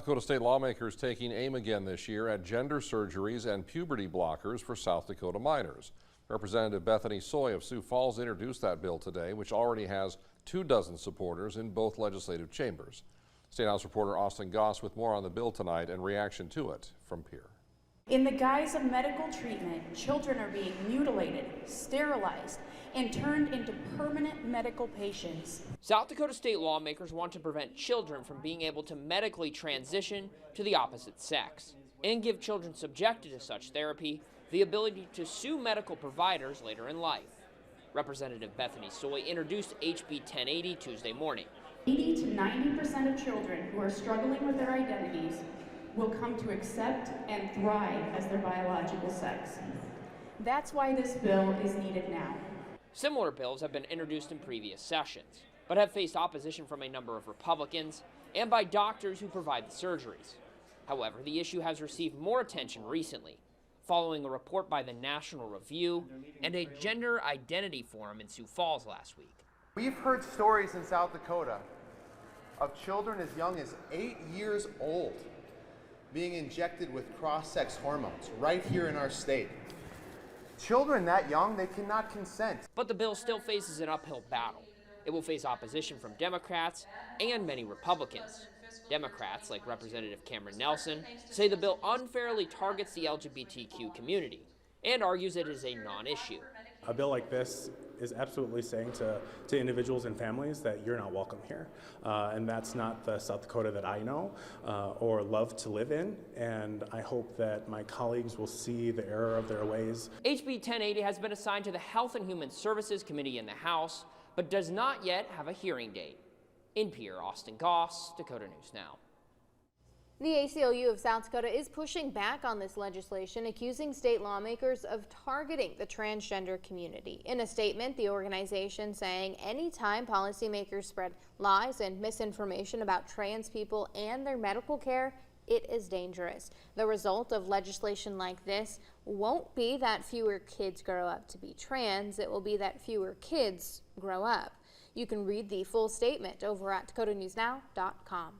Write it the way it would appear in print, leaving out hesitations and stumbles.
Dakota state lawmakers taking aim again this year at gender surgeries and puberty blockers for South Dakota minors. Representative Bethany Soy of Sioux Falls introduced that bill today, which already has 24 supporters in both legislative chambers. State House reporter Austin Goss with more on the bill tonight and reaction to it from Pierre. In the guise of medical treatment, children are being mutilated, sterilized, and turned into permanent medical patients. South Dakota state lawmakers want to prevent children from being able to medically transition to the opposite sex and give children subjected to such therapy the ability to sue medical providers later in life. Representative Bethany Soy introduced HB 1080 Tuesday morning. 80 to 90% of children who are struggling with their identities will come to accept and thrive as their biological sex. That's why this bill is needed now. Similar bills have been introduced in previous sessions, but have faced opposition from a number of Republicans and by doctors who provide the surgeries. However, the issue has received more attention recently, following a report by the National Review and a gender identity forum in Sioux Falls last week. We've heard stories in South Dakota of children as young as 8 years old being injected with cross-sex hormones right here in our state. Children that young, they cannot consent. But the bill still faces an uphill battle. It will face opposition from Democrats and many Republicans. Democrats, like Representative Cameron Nelson, say the bill unfairly targets the LGBTQ community and argues it is a non-issue. A bill like this is absolutely saying to individuals and families that you're not welcome here. And that's not the South Dakota that I know or love to live in. And I hope that my colleagues will see the error of their ways. HB 1080 has been assigned to the Health and Human Services Committee in the House, but does not yet have a hearing date. In Pierre, Austin Goss, Dakota News Now. The ACLU of South Dakota is pushing back on this legislation, accusing state lawmakers of targeting the transgender community. In a statement, the organization saying anytime policymakers spread lies and misinformation about trans people and their medical care, it is dangerous. The result of legislation like this won't be that fewer kids grow up to be trans, it will be that fewer kids grow up. You can read the full statement over at dakotanewsnow.com.